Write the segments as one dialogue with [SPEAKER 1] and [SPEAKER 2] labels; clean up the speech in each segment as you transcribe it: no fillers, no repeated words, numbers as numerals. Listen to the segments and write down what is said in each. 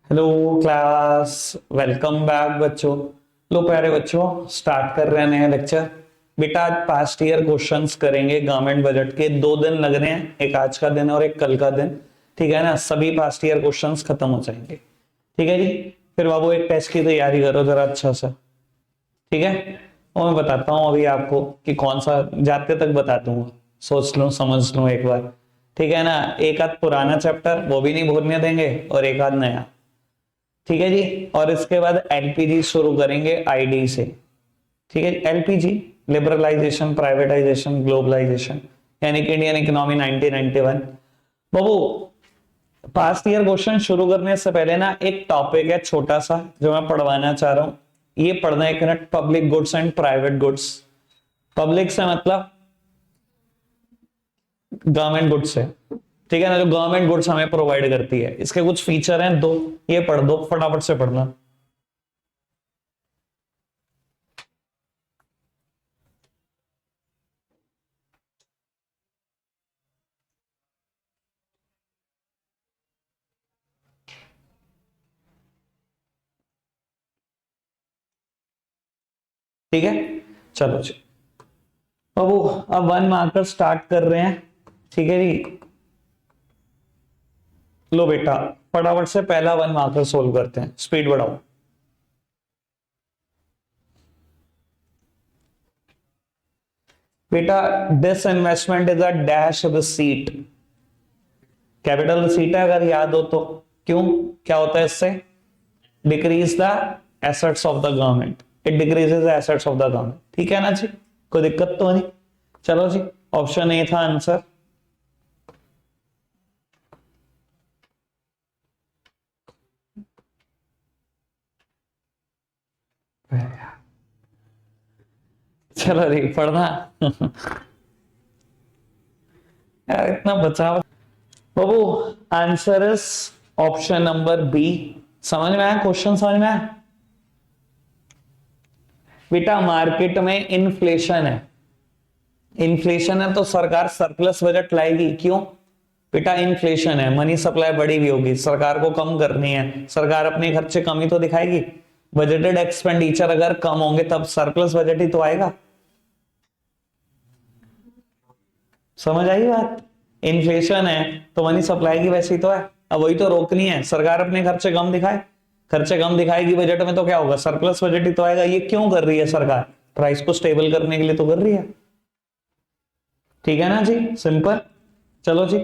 [SPEAKER 1] Hello class. Welcome back बच्चों। लो प्यारे बच्चों, स्टार्ट कर रहे हैं नया लेक्चर। बेटा आज पास्ट ईयर क्वेश्चंस करेंगे गवर्नमेंट बजट के। 2 दिन लग रहे हैं, एक आज का दिन और एक कल का दिन। ठीक है ना, सभी पास्ट ईयर क्वेश्चंस खत्म हो जाएंगे। ठीक है जी। फिर बाबू एक टेस्ट की तैयारी करो जरा अच्छा सा। ठीक है। और मैं बताता हूँ अभी आपको कि कौन सा, जाते तक बता दूंगा। सोच लो समझ लो एक बार। ठीक है ना, एक आध पुराना चैप्टर वो भी नहीं भूलने देंगे और एक आध नया। ठीक है जी। और इसके बाद एलपीजी शुरू करेंगे आईडी से। ठीक है, एलपीजी लिबरलाइजेशन, प्राइवेटाइजेशन, ग्लोबलाइजेशन, यानी कि इंडियन इकोनॉमी 1991। बाबू पास्ट ईयर क्वेश्चन शुरू करने से पहले ना एक टॉपिक है छोटा सा जो मैं पढ़वाना चाह रहा हूं। ये पढ़ना है, एक minute. Public goods and private goods. Public से मतलब गवर्नमेंट गुड्स से। ठीक है ना, जो गवर्नमेंट गुड्स हमें प्रोवाइड करती है, इसके कुछ फीचर हैं दो। ये पढ़ दो, फटाफट से पढ़ना। ठीक है, चलो जी। बाबू अब 1 मार्कर स्टार्ट कर रहे हैं। ठीक है जी। लो बेटा, फटाफट से पहला 1 मार्कर सोल्व करते हैं, स्पीड बढ़ाओ। बेटा this investment is a dash receipt. Capital receipt है अगर याद हो तो। क्यों, क्या होता है इससे? Decrease the assets of the government. It decreases the assets of the government. ठीक है ना जी, कोई दिक्कत तो नहीं। चलो जी, ऑप्शन ए था आंसर। चलो जी पढ़ना। यार इतना बचाव। बाबू answer is option number B. समझ में आया क्वेश्चन? समझ में आया? बेटा मार्केट में इन्फ्लेशन है। इन्फ्लेशन है तो सरकार सरप्लस बजट लाएगी। क्यों? बेटा इन्फ्लेशन है, मनी सप्लाई बढ़ी हुई होगी, सरकार को कम करनी है, सरकार अपने खर्चे कम ही तो दिखाएगी। बजटेड एक्सपेंडिचर अगर कम होंगे तब सरप्लस बजट ही तो आएगा। समझ आई बात? इन्फ्लेशन है तो मनी सप्लाई की वैसी तो है। अब वही तो रोकनी है, सरकार अपने खर्चे कम दिखाए। खर्चे कम दिखाएगी बजट में तो क्या होगा? सरप्लस बजट ही तो आएगा। ये क्यों कर रही है सरकार? प्राइस को स्टेबल करने के लिए तो कर रही है। ठीक है ना जी, सिंपल। चलो जी।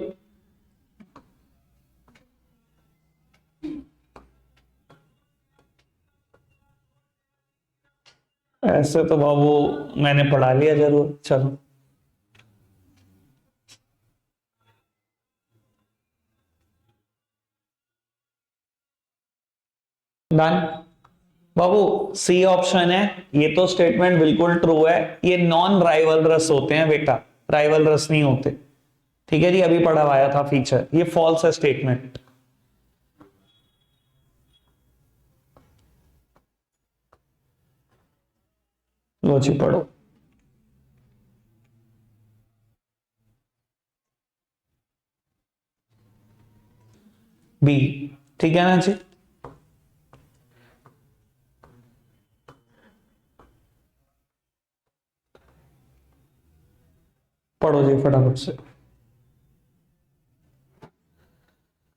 [SPEAKER 1] ऐसे तो बाबू मैंने पढ़ा लिया जरूर। चलो डन। बाबू सी ऑप्शन है। ये तो स्टेटमेंट बिल्कुल ट्रू है। ये नॉन राइवलरस होते हैं बेटा, राइवलरस नहीं होते। ठीक है जी, अभी पढ़ाया था फीचर। ये फॉल्स है स्टेटमेंट। लो जी पढ़ो। बी। ठीक है ना जी, पढ़ो जी फटाफट से।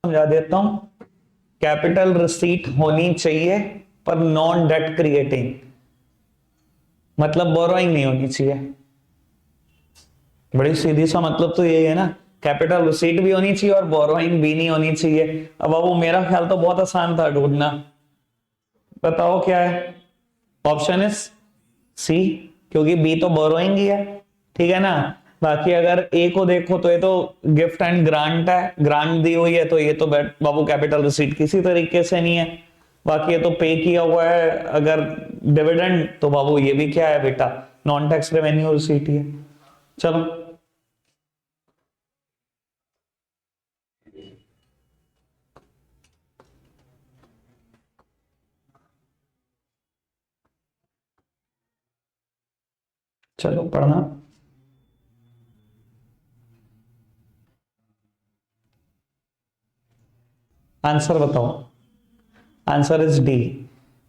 [SPEAKER 1] समझा देता हूं। कैपिटल रिसीट होनी चाहिए पर नॉन डेट क्रिएटिंग, मतलब बोरोइंग नहीं होनी चाहिए। बड़ी सीधी सा मतलब तो यही है ना। कैपिटल रिसीट भी होनी चाहिए और बोरोइंग भी नहीं होनी चाहिए। अब वो मेरा ख्याल तो बहुत आसान था ढूंढना। बताओ क्या है? ऑप्शन इज सी, क्योंकि बी तो बोरोइंग ही है। ठीक है ना। बाकी अगर ए को देखो तो ये तो गिफ्ट एंड ग्रांट है, ग्रांट दी हुई है, तो ये तो बाबू कैपिटल रिसीट किसी तरीके से नहीं है। बाकी ये तो पे किया हुआ है। अगर डिविडेंड तो बाबू ये भी क्या है बेटा, नॉन टैक्स रेवेन्यू रिसीट ही है। चलो चलो पढ़ना। आंसर बताओ। Answer is D.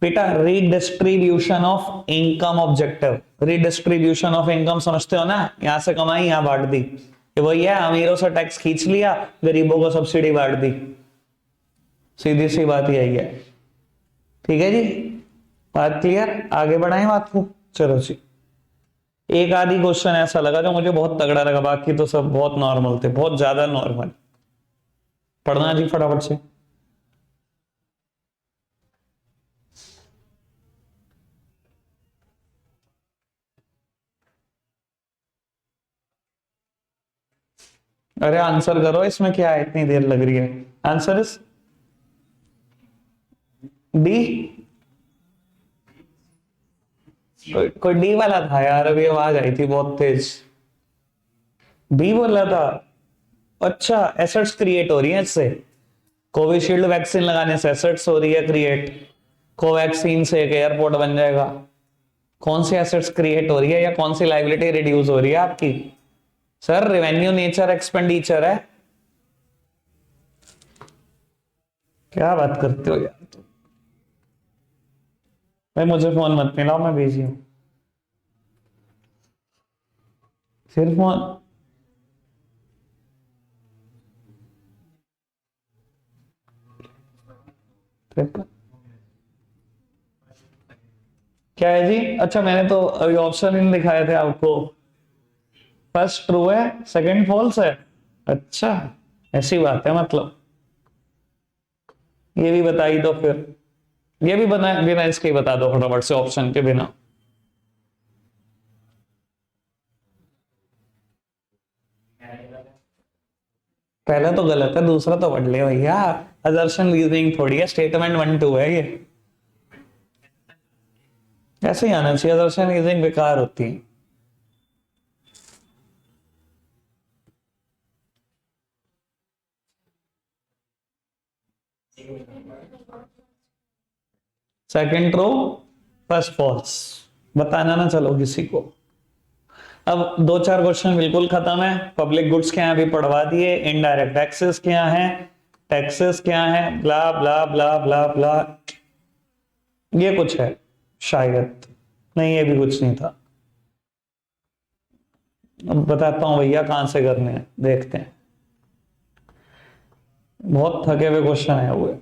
[SPEAKER 1] बेटा redistribution of income objective, redistribution of income समझते हो ना, यहां से कमाई यहां बांट दी, ये वही है, अमीरों से टैक्स खींच लिया, गरीबों को सब्सिडी बांट दी, सीधी सी बात यही है। ठीक है जी, बात क्लियर, आगे बढ़ाएं बात को, चलो जी। एक आधी क्वेश्चन ऐसा लगा जो मुझे बहुत तगड़ा लगा, बाकी तो सब बहुत नॉर्मल थे, बहुत ज्यादा नॉर्मल। पढ़ना जी फटाफट से। अरे आंसर करो, इसमें क्या है, इतनी देर लग रही है। Answer is D. कोई डी वाला था यार, अभी आवाज आई थी बहुत तेज, बी बोला था। अच्छा, एसेट्स क्रिएट हो रही है इससे, कोविशील्ड वैक्सीन लगाने से एसेट्स हो रही है क्रिएट, कोवैक्सीन से एक एयरपोर्ट बन जाएगा। कौन सी एसेट्स क्रिएट हो रही है या कौन सी लाइबिलिटी रिड्यूस हो रही है आपकी? सर रेवेन्यू नेचर एक्सपेंडिचर है। क्या बात करते हो यार तुम, भाई मुझे फोन मत मिलाओ, मैं बिजी हूं, फिर फोन। क्या है जी? अच्छा मैंने तो अभी ऑप्शन ही नहीं दिखाए थे आपको, फर्स्ट ट्रू है सेकंड फॉल्स है। अच्छा ऐसी बात है, मतलब ये भी बताई दो फिर, ये भी बना बिना इसके ही बता दो फटाफट से, ऑप्शन के बिना। पहला तो गलत है, दूसरा तो पढ़ ले भैया, असर्शन रीजनिंग थोड़ी है, स्टेटमेंट 1 2 है ये, ऐसे ही आना चाहिए, असर्शन रीजनिंग बेकार होती है। सेकंड ट्रू फर्स्ट फॉल्स, बताना ना चलो किसी को। अब दो चार क्वेश्चन बिल्कुल खत्म है, पब्लिक गुड्स क्या है अभी पढ़वा दिए, इनडायरेक्ट टैक्सेस क्या है, टैक्सेस क्या है, ब्ला ब्ला ब्ला ब्ला ब्ला, ये कुछ है शायद, नहीं ये भी कुछ नहीं था। अब बताता हूं भैया कहां से करने हैं, देखते हैं, बहुत थके हुए क्वेश्चन है हुए।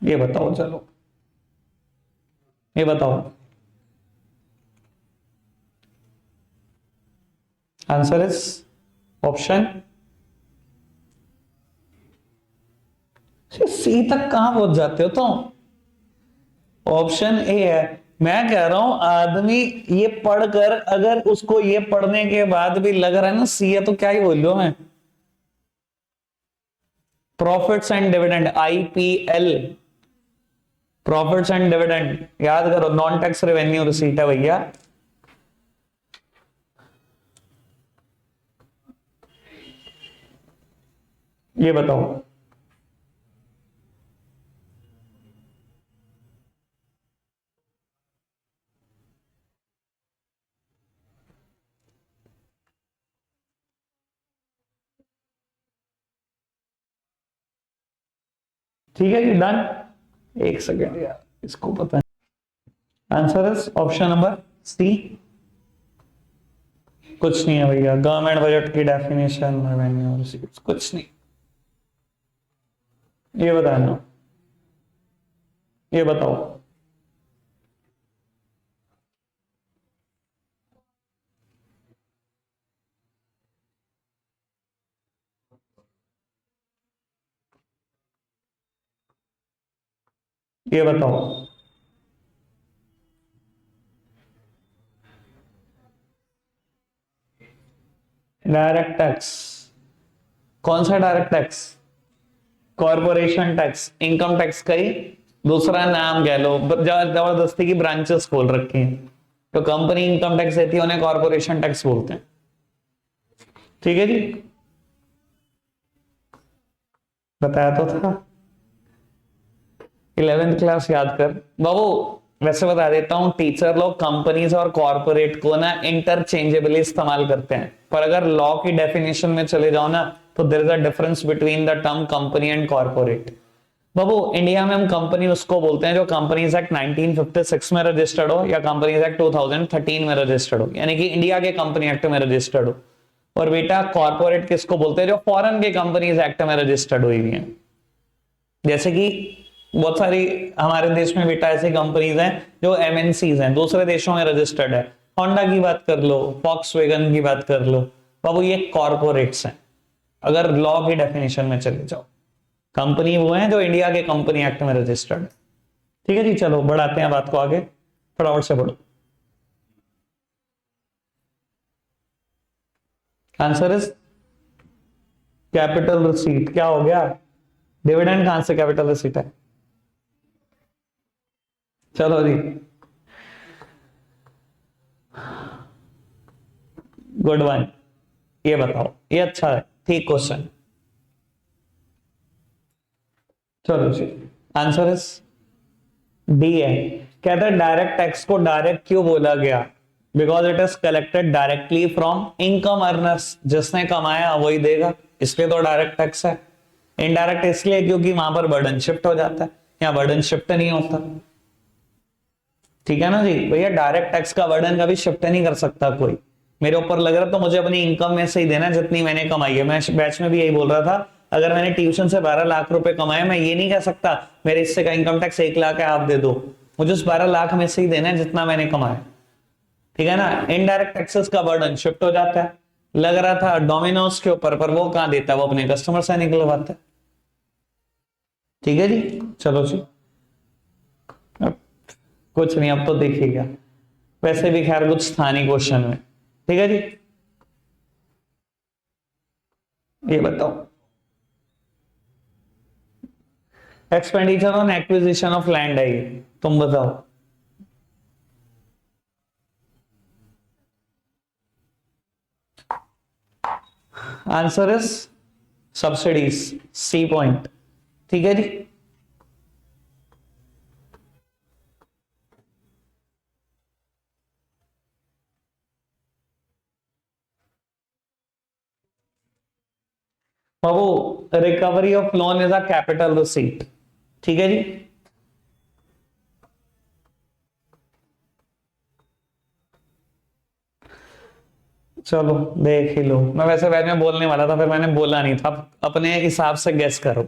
[SPEAKER 1] ये बताओ, चलो ये बताओ, आंसर इज ऑप्शन सी तक कहां पहुंच जाते हो तुम? ऑप्शन ए है। मैं कह रहा हूं आदमी ये पढ़कर अगर उसको ये पढ़ने के बाद भी लग रहा है ना सी है, तो क्या ही बोल रहा मैं। Profits and dividend, IPL, profits and dividend याद करो, नॉन टैक्स रेवेन्यू रिसीट है भैया। ये बताओ, ठीक है जी डन। एक सेकेंड यार, इसको पता है, answer is option number C. कुछ नहीं है भैया, गवर्नमेंट बजट की डेफिनेशन रेवेन्यू रिसीट्स कुछ नहीं। ये बताना, ये बताओ, ये बताओ। डायरेक्ट टैक्स, कौन सा direct tax? Corporation tax, income tax का ही दूसरा नाम कह लो, जबरदस्ती की ब्रांचेस खोल रखी हैं, तो कंपनी इनकम टैक्स देती है उन्हें कॉर्पोरेशन टैक्स बोलते हैं। ठीक है जी, बताया तो था। 11th क्लास याद कर बाबू। वैसे बता देता हूं, टीचर लोग कंपनीज और कॉर्पोरेट को ना इंटरचेंजेबली इस्तेमाल करते हैं, पर अगर लॉ की डेफिनेशन में चले जाओ ना, तो there is a difference between the term company and corporate. बाबू इंडिया में हम कंपनी उसको बोलते हैं जो कंपनीज एक्ट 1956 में रजिस्टर्ड हो या कंपनीज एक्ट 2013 में रजिस्टर्ड हो, यानी कि इंडिया के कंपनी एक्ट में रजिस्टर्ड हो। और बेटा कॉर्पोरेट किसको बोलते हैं, जो फॉरेन के कंपनीज एक्ट में रजिस्टर्ड हुई हुई हैं। जैसे कि बहुत सारी हमारे देश में बेटा ऐसी कंपनीज हैं जो एमएनसीज हैं, दूसरे देशों में रजिस्टर्ड है। होंडा की बात कर लो, वॉक्सवैगन की बात कर लो, बाबू ये कॉर्पोरेट्स हैं अगर लॉ की डेफिनेशन में चले जाओ। कंपनी वो है जो इंडिया के कंपनी एक्ट में रजिस्टर्ड है। ठीक है जी, चलो बढ़ाते हैं बात को आगे, फटाफट से बढ़ो। Answer is capital receipt. क्या हो गया, डिविडेंड कहां से कैपिटल रिसीट है। चलो जी, गुड वन। ये बताओ, ये अच्छा है, ठीक क्वेश्चन। चलो जी, आंसर इज डी है। कहते हैं डायरेक्ट टैक्स को डायरेक्ट क्यों बोला गया, because it is collected directly from income earners, जिसने कमाया वही देगा, इसलिए तो डायरेक्ट टैक्स है। इनडायरेक्ट इसलिए क्योंकि वहां पर बर्डन शिफ्ट हो जाता है, यहाँ बर्डन शिफ्ट नहीं होता। ठीक है ना जी भैया, डायरेक्ट टैक्स का बर्डन कभी शिफ्ट नहीं कर सकता कोई। मेरे ऊपर लग रहा तो मुझे अपनी इनकम में से ही देना जितनी मैंने कमाई है। मैं बैच में भी यही बोल रहा था, अगर मैंने ट्यूशन से 12 लाख रुपए कमाए, मैं ये नहीं कह सकता मेरे हिस्से का इनकम टैक्स 1 लाख है आप दे दो, मुझे उस 12 लाख में से ही देना है जितना मैंने कमाया। ठीक है ना, इनडायरेक्ट टैक्सेस का बर्डन शिफ्ट हो जाता है। लग रहा था डोमिनोज के ऊपर, पर वो कहां देता है, वो अपने कस्टमर से निकलवाता है। ठीक है जी, चलो जी, अब कुछ नहीं, अब तो देखिएगा, वैसे भी खैर कुछ था नहीं क्वेश्चन में। ठीक है जी, ये बताओ, expenditure on acquisition of land है ये, तुम बताओ। Answer is subsidies, C point. ठीक है जी, बाबू recovery of loan is a capital receipt. ठीक है जी, चलो देख ही लो। मैं वैसे बैच में बोलने वाला था, फिर मैंने बोला नहीं था, अपने हिसाब से गेस करो।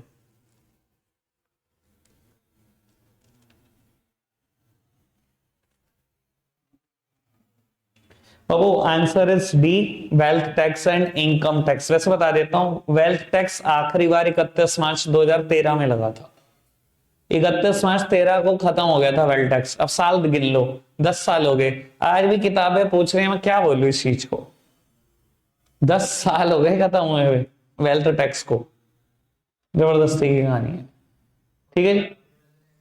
[SPEAKER 1] बाबू answer is B, wealth tax and income tax. वैसे बता देता हूं, वेल्थ टैक्स आखिरी बार 31 मार्च 2013 में लगा था। 31 मार्च 13 को खत्म हो गया था वेल्थ टैक्स। अब साल गिन लो, 10 साल हो गए। आज भी किताबें पूछ रहे हैं, मैं क्या बोलूं इस चीज को, 10 साल हो गए खत्म हुए हुए वेल्थ टैक्स को। जबरदस्ती की कहानी है। ठीक है जी,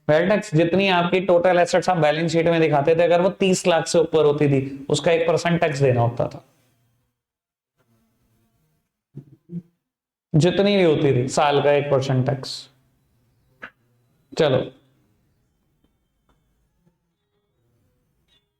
[SPEAKER 1] वेल्थ टैक्स जितनी आपकी टोटल एसेट्स आप बैलेंस शीट में दिखाते थे, अगर वो 30 लाख से ऊपर होती थी, उसका 1% टैक्स देना होता था, जितनी भी होती थी साल का 1% टैक्स। चलो,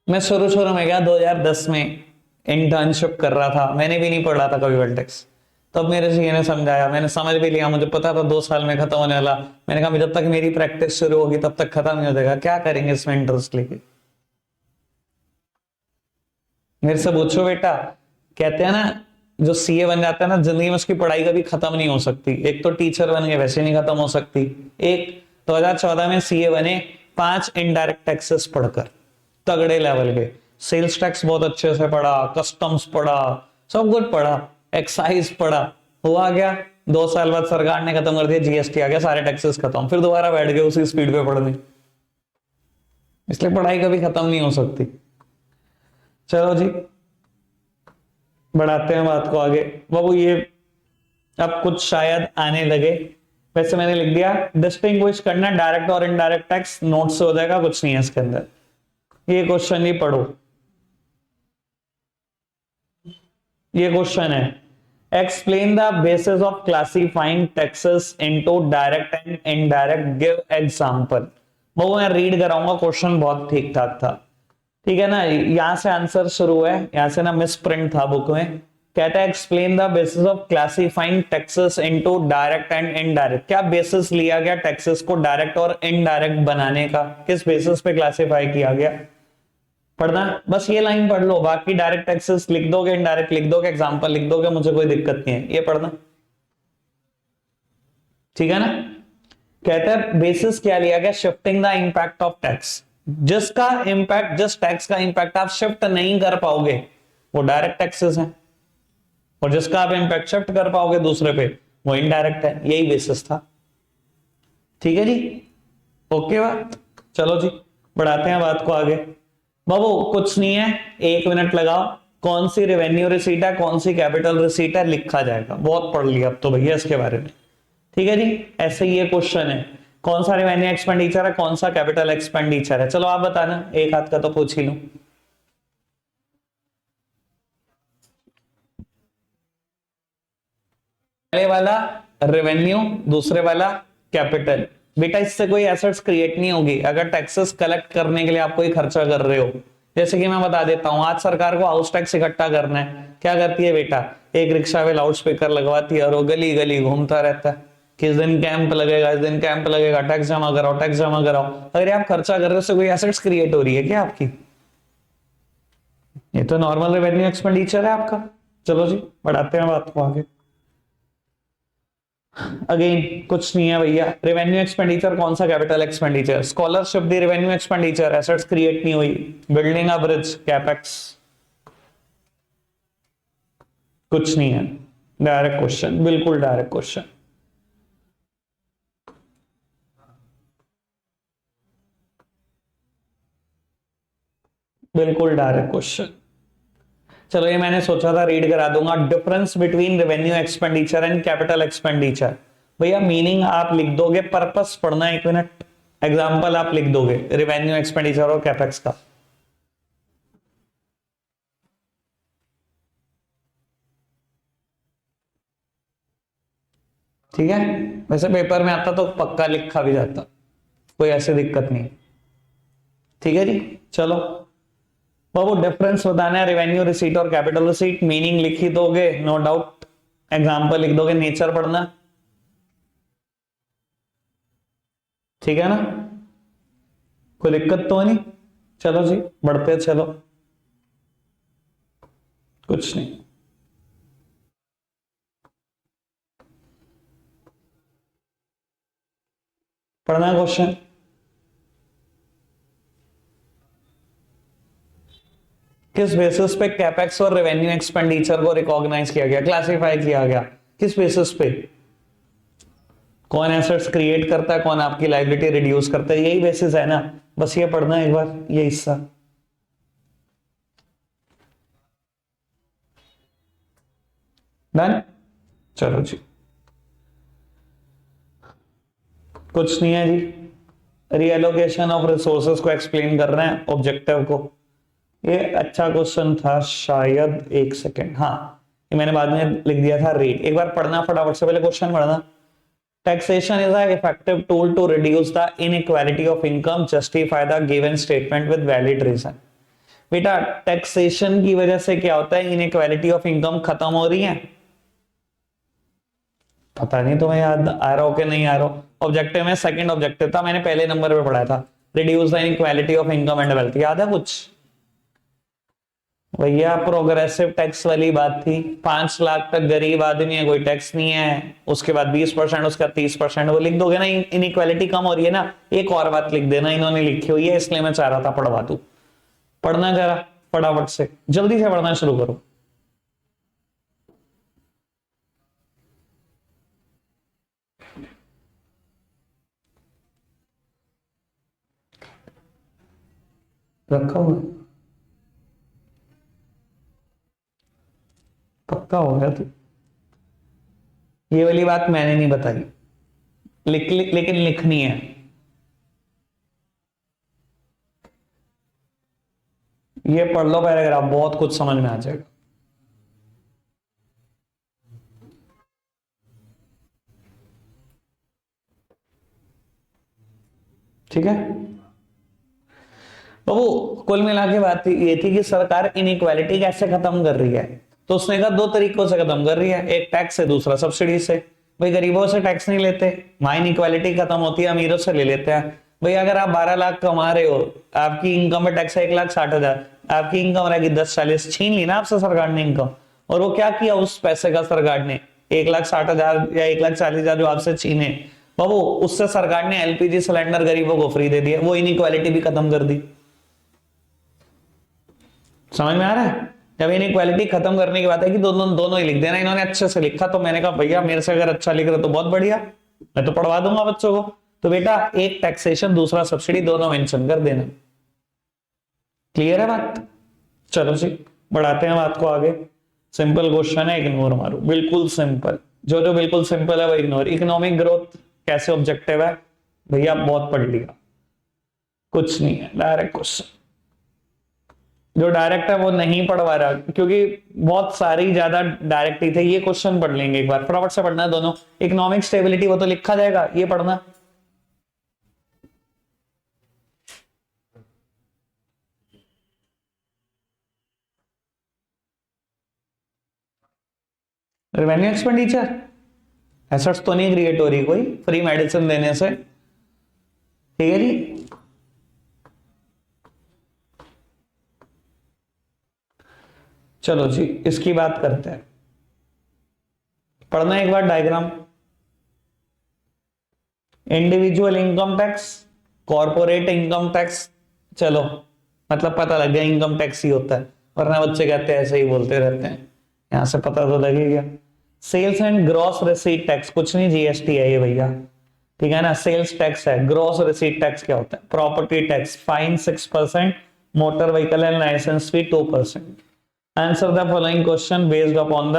[SPEAKER 1] मैं शुरू शुरू में गया 2010 में इंटर्नशिप कर रहा था, मैंने भी नहीं पढ़ा था कभी वेल्थ टैक्स। तब मेरे सीए ने समझाया, मैंने समझ भी लिया, मुझे पता था 2 साल में खत्म होने वाला। मैंने कहा जब तक मेरी प्रैक्टिस शुरू होगी तब तक खत्म नहीं हो जाएगा, क्या करेंगे इसमें इंटरेस्ट लेके। मेरे से पूछो बेटा, कहते हैं ना जो सीए बन जाता है ना, जिंदगी में उसकी पढ़ाई कभी खत्म नहीं हो सकती। एक तो टीचर बन गए, वैसे नहीं खत्म हो सकती। एक 2014 में सीए बने 5 इनडायरेक्ट टैक्सेस पढ़कर, तगड़े लेवल के। सेल्स टैक्स बहुत अच्छे से पढ़ा, कस्टम्स पढ़ा, सब कुछ पढ़ा, एक्साइज पढ़ा। हुआ क्या, 2 साल बाद सरकार ने खत्म कर दिया, जीएसटी आ गया, सारे टैक्सेस खत्म। फिर दोबारा बैठ गए उसी स्पीड पे पढ़ने। इसलिए पढ़ाई कभी खत्म नहीं हो सकती। चलो जी, बढ़ाते हैं बात को आगे। बाबू ये अब कुछ शायद आने लगे, वैसे मैंने लिख दिया डिस्टिंग्विश करना डायरेक्ट और इनडायरेक्ट टैक्स, नोट से हो जाएगा, कुछ नहीं है इसके अंदर। ये क्वेश्चन ही पढ़ो, ये क्वेश्चन है, explain the basis of classifying taxes into direct and indirect, give example. वो मैं रीड कराऊंगा, क्वेश्चन बहुत ठीक ठाक था। ठीक है ना, यहां से आंसर शुरू है, यहां से ना मिस प्रिंट था बुक में, कहता है explain the basis of classifying taxes into direct and indirect. क्या बेसिस लिया गया टैक्सेस को डायरेक्ट और इनडायरेक्ट बनाने का, किस बेसिस पे क्लासिफाई किया गया, पढ़ना। बस ये लाइन पढ़ लो, बाकी डायरेक्ट टैक्सेस लिख दोगे, इनडायरेक्ट लिख दोगे, एग्जांपल लिख दोगे, मुझे कोई दिक्कत नहीं है, ये पढ़ना, ठीक है ना। कहता है बेसिस क्या लिया गया, shifting the impact of tax. जिसका इंपैक्ट, जिस टैक्स का इंपैक्ट आप शिफ्ट नहीं कर पाओगे वो डायरेक्ट टैक्सेस हैं, और जिसका आप इंपैक्ट शिफ्ट कर पाओगे दूसरे पे वो इनडायरेक्ट है। यही बेसिस था, ठीक है जी, ओके बात। चलो जी बढ़ाते हैं बात को आगे। बाबू कुछ नहीं है, 1 मिनट लगाओ, कौन सी रेवेन्यू रिसीट है, कौन सी कैपिटल रिसीट है, लिखा जाएगा। बहुत पढ़ लिया अब तो भैया इसके बारे में, ठीक है जी। ऐसे ये क्वेश्चन है, कौन सा रेवेन्यू एक्सपेंडिचर है, कौन सा कैपिटल एक्सपेंडिचर है। चलो आप बताना, एक हाथ का तो पूछ ही लो। पहले वाला रेवेन्यू, दूसरे वाला कैपिटल। बेटा इससे कोई एसेट्स क्रिएट नहीं होगी अगर टैक्सेस कलेक्ट करने के लिए आप कोई खर्चा कर रहे हो। जैसे कि मैं बता देता हूं, आज सरकार को हाउस टैक्स इकट्ठा करना है, क्या करती है बेटा, एक रिक्शा पे लाउड स्पीकर लगवाती है और वो गली गली घूमता रहता है, किस दिन कैंप लगेगा, इस दिन कैंप लगेगा, टैक्स जमा कराओ, टैक्स जमा कराओ। अगर आप खर्चा कर रहे हो उससे कोई एसेट्स क्रिएट हो रही है क्या आपकी? ये तो नॉर्मल रेवेन्यू एक्सपेंडिचर है आपका। चलो जी बढ़ाते हैं बात को आगे। अगेन कुछ नहीं है भैया, रेवेन्यू एक्सपेंडिचर कौन सा, कैपिटल एक्सपेंडिचर। स्कॉलरशिप दी रेवेन्यू एक्सपेंडिचर, एसेट्स क्रिएट नहीं हुई। बिल्डिंग अ ब्रिज, कैपेक्स, कुछ नहीं है। डायरेक्ट क्वेश्चन, बिल्कुल डायरेक्ट क्वेश्चन। बिल्कुल डायरेक्ट क्वेश्चन। चलो ये मैंने सोचा था रीड करा दूंगा, difference between revenue expenditure and capital expenditure. भैया मीनिंग आप लिख दोगे, पर्पस पढ़ना 1 मिनट, एग्जांपल आप लिख दोगे रेवेन्यू एक्सपेंडिचर और कैपेक्स का। ठीक है, वैसे पेपर में आता तो पक्का लिखा भी जाता, कोई ऐसी दिक्कत नहीं, ठीक है जी। चलो बाबू डिफरेंस बताना है रेवेन्यू रिसीट और कैपिटल रिसीट, मीनिंग लिख ही दोगे नो डाउट, एग्जांपल लिख दोगे, नेचर पढ़ना, ठीक है ना, कोई दिक्कत तो नहीं। चलो जी बढ़ते चलो, कुछ नहीं। पढ़ना क्वेश्चन, किस बेसिस पे कैपेक्स और रेवेन्यू एक्सपेंडिचर को रिकॉग्नाइज किया गया, क्लासिफाई किया गया, किस बेसिस पे, कौन एसेट्स क्रिएट करता है, कौन आपकी लायबिलिटी रिड्यूस करता है, यही बेसिस है ना। बस ये पढ़ना है एक बार, ये हिस्सा। डन, चलो जी कुछ नहीं है जी, रीएलोकेशन ऑफ रिसोर्सेज को एक्सप्लेन कर रहे हैं, ऑब्जेक्टिव को। ये अच्छा क्वेश्चन था शायद, 1 सेकेंड, हाँ ये मैंने बाद में लिख दिया था रीड, एक बार पढ़ना फटाफट से, पहले क्वेश्चन पढ़ना। Taxation is an effective tool to reduce the inequality of income. Justify the given statement with valid reason. बेटा टैक्सेशन की वजह से क्या होता है, इनइक्वालिटी ऑफ इनकम खत्म हो रही है। पता नहीं तुम्हें याद आ रहा हो कि नहीं आ रहा हो। ऑब्जेक्टिव में सेकंड ऑब्जेक्टिव था, मैंने पहले नंबर पे पढ़ाया था, reduce the inequality of income and wealth, याद है कुछ भैया? प्रोग्रेसिव टैक्स वाली बात थी, 5 लाख तक गरीब आदमी है, कोई टैक्स नहीं है, उसके बाद 20%, उसका 30%, वो लिख दोगे ना, इनइक्वालिटी कम हो रही है ना। एक और बात लिख देना, इन्होंने लिखी हुई है इसलिए मैं चाह रहा था पढ़वा दूं। पढ़ना जरा फटाफट से, जल्दी से पढ़ना शुरू करो। रखा हुआ पक्का हो गया तू, ये वाली बात मैंने नहीं बताई, लेकिन लिखनी है। ये पढ़ लो पैराग्राफ, बहुत कुछ समझ में आ जाएगा। ठीक है बाबू, कुल मिला के बात ये थी कि सरकार इनइक्वालिटी कैसे खत्म कर रही है। तो उसने कहा दो तरीकों से खत्म कर रही है, एक टैक्स से, दूसरा सब्सिडी से। भाई गरीबों से टैक्स नहीं लेते, वहां इनइक्वालिटी खत्म होती है, अमीरों से ले लेते हैं। भाई अगर आप 12 लाख कमा रहे हो, आपकी इनकम में टैक्स है 1,60,000, आपकी इनकम रहेगी 10,40, छीन ली ना आपसे सरकार ने इनकम। और वो क्या किया उस पैसे का सरकार ने, 1,60,000 या 1,40,000 जो आपसे छीने, बाबू उससे सरकार ने एलपीजी सिलेंडर गरीबों को फ्री दे दिया, वो इनइक्वालिटी भी खत्म कर दी। समझ में आ रहा है? जब इनइक्वालिटी खत्म करने की बात है कि दोनों दोनों ही लिख देना, इन्होंने अच्छे से लिखा, तो मैंने कहा भैया मेरे से अगर अच्छा लिख रहे तो बहुत बढ़िया, मैं तो पढ़वा दूंगा बच्चों को। तो बेटा एक टैक्सेशन दूसरा सब्सिडी दोनों मेंशन कर देना। क्लियर है बात? चलो जी बढ़ाते हैं बात को आगे। सिंपल क्वेश्चन है, इग्नोर मारो, बिल्कुल सिंपल। जो जो बिल्कुल सिंपल है वो इग्नोर। इकोनॉमिक ग्रोथ कैसे ऑब्जेक्टिव है भैया, बहुत पढ़ लिया, कुछ नहीं है, डायरेक्ट क्वेश्चन। जो डायरेक्ट है वो नहीं पढ़वा रहा, क्योंकि बहुत सारी ज्यादा डायरेक्ट ही थे। ये क्वेश्चन पढ़ लेंगे एक बार, फटाफट से पढ़ना है दोनों। इकोनॉमिक स्टेबिलिटी वो तो लिखा जाएगा, ये पढ़ना। रेवेन्यू एक्सपेंडिचर, एसेट्स तो नहीं क्रिएट हो रही कोई फ्री मेडिसिन देने से, ठीक है जी। चलो जी इसकी बात करते हैं, पढ़ना एक बार diagram. Individual income tax, corporate income tax, चलो मतलब पता लग गया इनकम टैक्स ही होता है, वरना बच्चे कहते हैं ऐसे ही बोलते रहते हैं, यहां से पता तो लगेगा। Sales and gross receipt tax, कुछ नहीं जीएसटी है ये भैया, ठीक है ना। सेल्स टैक्स है, ग्रॉस रिसीट टैक्स क्या होता है, property tax, fine 6%, motor vehicle and licence fee 2%। Answer the following question based upon the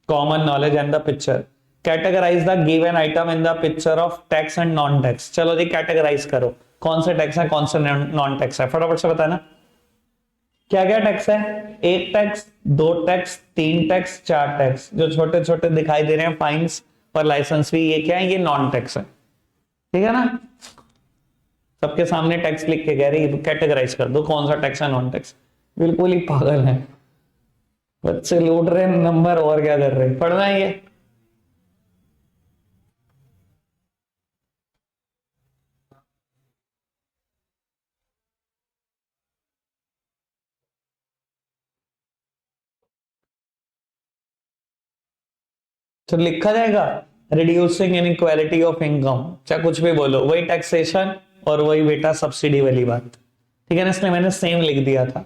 [SPEAKER 1] common knowledge and the picture. Categorise the given item in the picture of tax and non tax. चलो जी categorise करो, कौन से tax है कौन से non tax है, फटाफट से बताना। क्या क्या टैक्स है? एक टैक्स, दो टैक्स, तीन टैक्स, चार टैक्स, जो छोटे छोटे दिखाई दे रहे हैं फाइन्स पर लाइसेंस फी, ये क्या है? ये नॉन टैक्स है, ठीक है ना। सबके सामने टैक्स लिख के कह रही है कैटेगराइज कर दो कौन सा टैक्स है नॉन टैक्स। बिल्कुल ही पागल है बच्चे, लूट रहे नंबर और क्या कर रहे, पढ़ना है ये। तो लिखा जाएगा रिड्यूसिंग इनइक्वालिटी ऑफ इनकम, चाहे कुछ भी बोलो, वही टैक्सेशन और वही बेटा सब्सिडी वाली बात, ठीक है ना। इसलिए मैंने सेम लिख दिया था,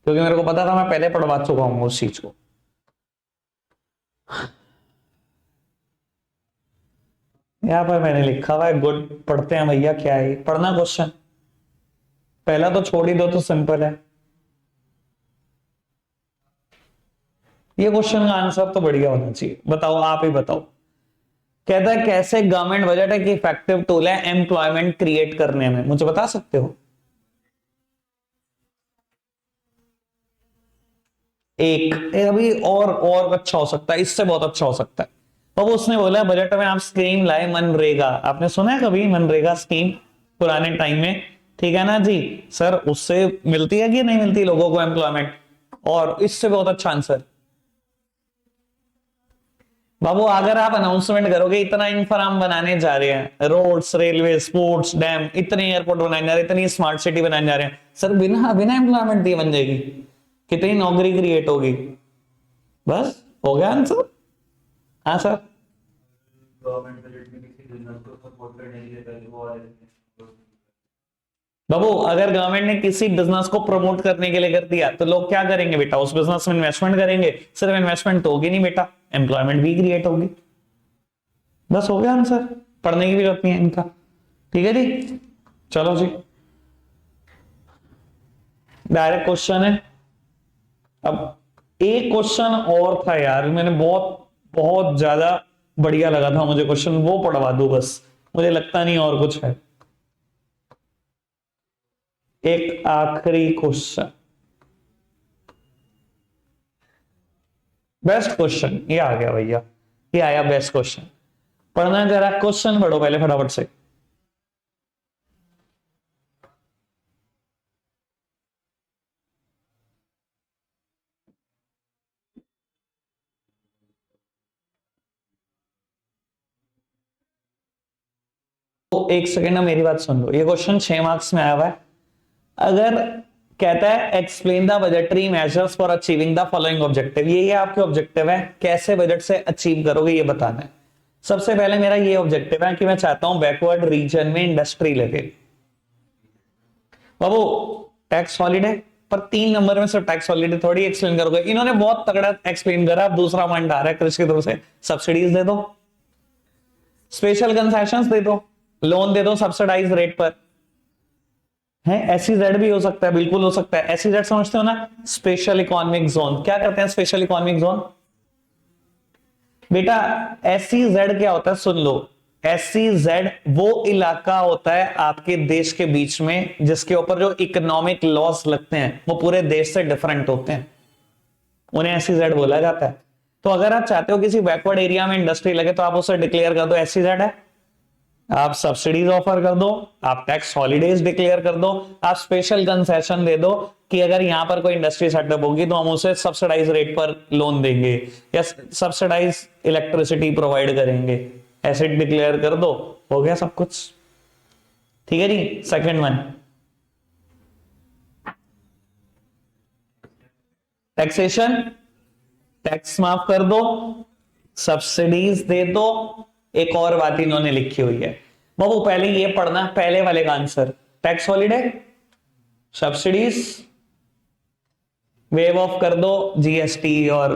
[SPEAKER 1] क्योंकि मेरे को पता था मैं पहले पढ़वा चुका हूं उस चीज को। यहां पर मैंने लिखा हुआ है गुड, पढ़ते हैं भैया क्या है पढ़ना क्वेश्चन। पहला तो छोड़ ही दो, तो सिंपल है। ये क्वेश्चन का आंसर तो बढ़िया होना चाहिए, बताओ आप ही बताओ। कहता है कैसे गवर्नमेंट बजट एक इफेक्टिव टूल है एम्प्लॉयमेंट क्रिएट करने में, मुझे बता सकते हो? एक अभी और अच्छा हो सकता है, इससे बहुत अच्छा हो सकता है। तो वो उसने बोला बजट में आप स्कीम लाए मनरेगा, आपने सुना है कभी मनरेगा स्कीम पुराने टाइम में, ठीक है ना जी। सर उससे मिलती है कि नहीं मिलती लोगों को एम्प्लॉयमेंट, और इससे बहुत अच्छा आंसर। बाबू अगर आप अनाउंसमेंट करोगे इतना इंफ्रा हम बनाने जा रहे हैं, रोड्स, रेलवे, स्पोर्ट्स, डैम, इतने एयरपोर्ट बनाने जा रहे हैं, इतनी स्मार्ट सिटी बनाने जा रहे हैं, सर बिना बिना एम्प्लॉयमेंट दिए बन जाएगी, कितनी नौकरी क्रिएट होगी। बस हो गया आंसर। हाँ सर।
[SPEAKER 2] गवर्नमेंट बजट में किसी बिजनेस को सपोर्ट करने के लिए पहले वो
[SPEAKER 1] बाबू अगर गवर्नमेंट ने किसी बिजनेस को प्रमोट करने के लिए कर दिया तो लोग क्या करेंगे बेटा, उस बिजनेस में इन्वेस्टमेंट करेंगे। सिर्फ इन्वेस्टमेंट तो होगी नहीं बेटा, एम्प्लॉयमेंट भी क्रिएट होगी। बस हो गया आंसर, पढ़ने की भी जरूरत नहीं है इनका, ठीक है जी। चलो जी डायरेक्ट क्वेश्चन है। अब एक क्वेश्चन और था यार, मैंने बहुत बहुत ज्यादा बढ़िया लगा था मुझे क्वेश्चन, वो पढ़वा दो बस, मुझे लगता नहीं और कुछ है। एक आखिरी क्वेश्चन, बेस्ट क्वेश्चन ये आ गया भैया, ये आया बेस्ट क्वेश्चन। पढ़ना जरा, क्वेश्चन पढ़ो पहले फटाफट से। एक सेकेंड में मेरी बात सुन लो, ये क्वेश्चन 6 मार्क्स में आया हुआ है। अगर कहता है explain the budgetary measures for achieving the following objective, ये आपके ऑब्जेक्टिव है, कैसे बजट से अचीव करोगे ये बताना है। सबसे पहले मेरा ये ऑब्जेक्टिव है कि मैं चाहता हूं बैकवर्ड रीजन में इंडस्ट्री लगे। बाबू टैक्स हॉलीडे पर 3 नंबर में सिर्फ टैक्स हॉलीडे थोड़ी एक्सप्लेन करोगे, इन्होंने बहुत तगड़ा एक्सप्लेन करा। अब दूसरा पॉइंट आ रहा है कृषि की तरफ से, सब्सिडीज दे दो, स्पेशल कंसेशंस दे दो, लोन दे दो सब्सिडाइज रेट पर। है एसईजेड भी हो सकता है, बिल्कुल हो सकता है। एसईजेड समझते हो ना, स्पेशल इकोनॉमिक जोन। क्या करते हैं स्पेशल इकोनॉमिक जोन? बेटा एसईजेड क्या होता है, सुन लो। एसईजेड वो इलाका होता है आपके देश के बीच में जिसके ऊपर जो इकोनॉमिक लॉस लगते हैं वो पूरे देश से डिफरेंट होते हैं, उन्हें एसईजेड बोला जाता है। तो अगर आप चाहते हो किसी बैकवर्ड एरिया में इंडस्ट्री लगे तो आप उसे डिक्लेयर कर दो एसईजेड है, आप सब्सिडीज ऑफर कर दो, आप टैक्स हॉलीडेज डिक्लेयर कर दो, आप स्पेशल कंसेशन दे दो कि अगर यहां पर कोई इंडस्ट्री सेटअप होगी तो हम उसे सब्सिडाइज रेट पर लोन देंगे या सब्सिडाइज इलेक्ट्रिसिटी प्रोवाइड करेंगे, ऐसे डिक्लेयर कर दो, हो गया सब कुछ। ठीक है जी। सेकंड वन, टैक्सेशन, टैक्स माफ कर दो, सब्सिडीज दे दो। एक और बात इन्होंने लिखी हुई है बाबू, पहले ये पढ़ना, पहले वाले का answer, tax holiday, subsidies, wave of कर दो जीएसटी, और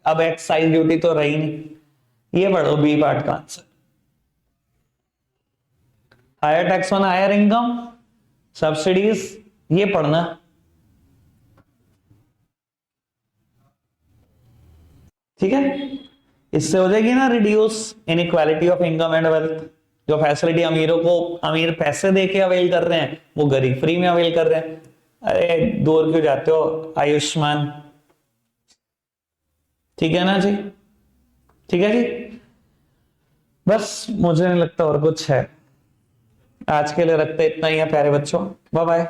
[SPEAKER 1] अब एक्साइज ड्यूटी तो रही नहीं, ये पढ़ो बी पार्ट का आंसर। Higher tax on higher income, subsidies, ये पढ़ना। ठीक है, इससे हो जाएगी ना reduce inequality of income and wealth. जो फैसिलिटी अमीरों को अमीर पैसे देके अवेल कर रहे हैं वो गरीब फ्री में अवेल कर रहे हैं। अरे दूर क्यों जाते हो, आयुष्मान। ठीक है ना जी, ठीक है जी। बस मुझे नहीं लगता और कुछ है, आज के लिए रखते इतना ही है प्यारे बच्चों, बाय बाय।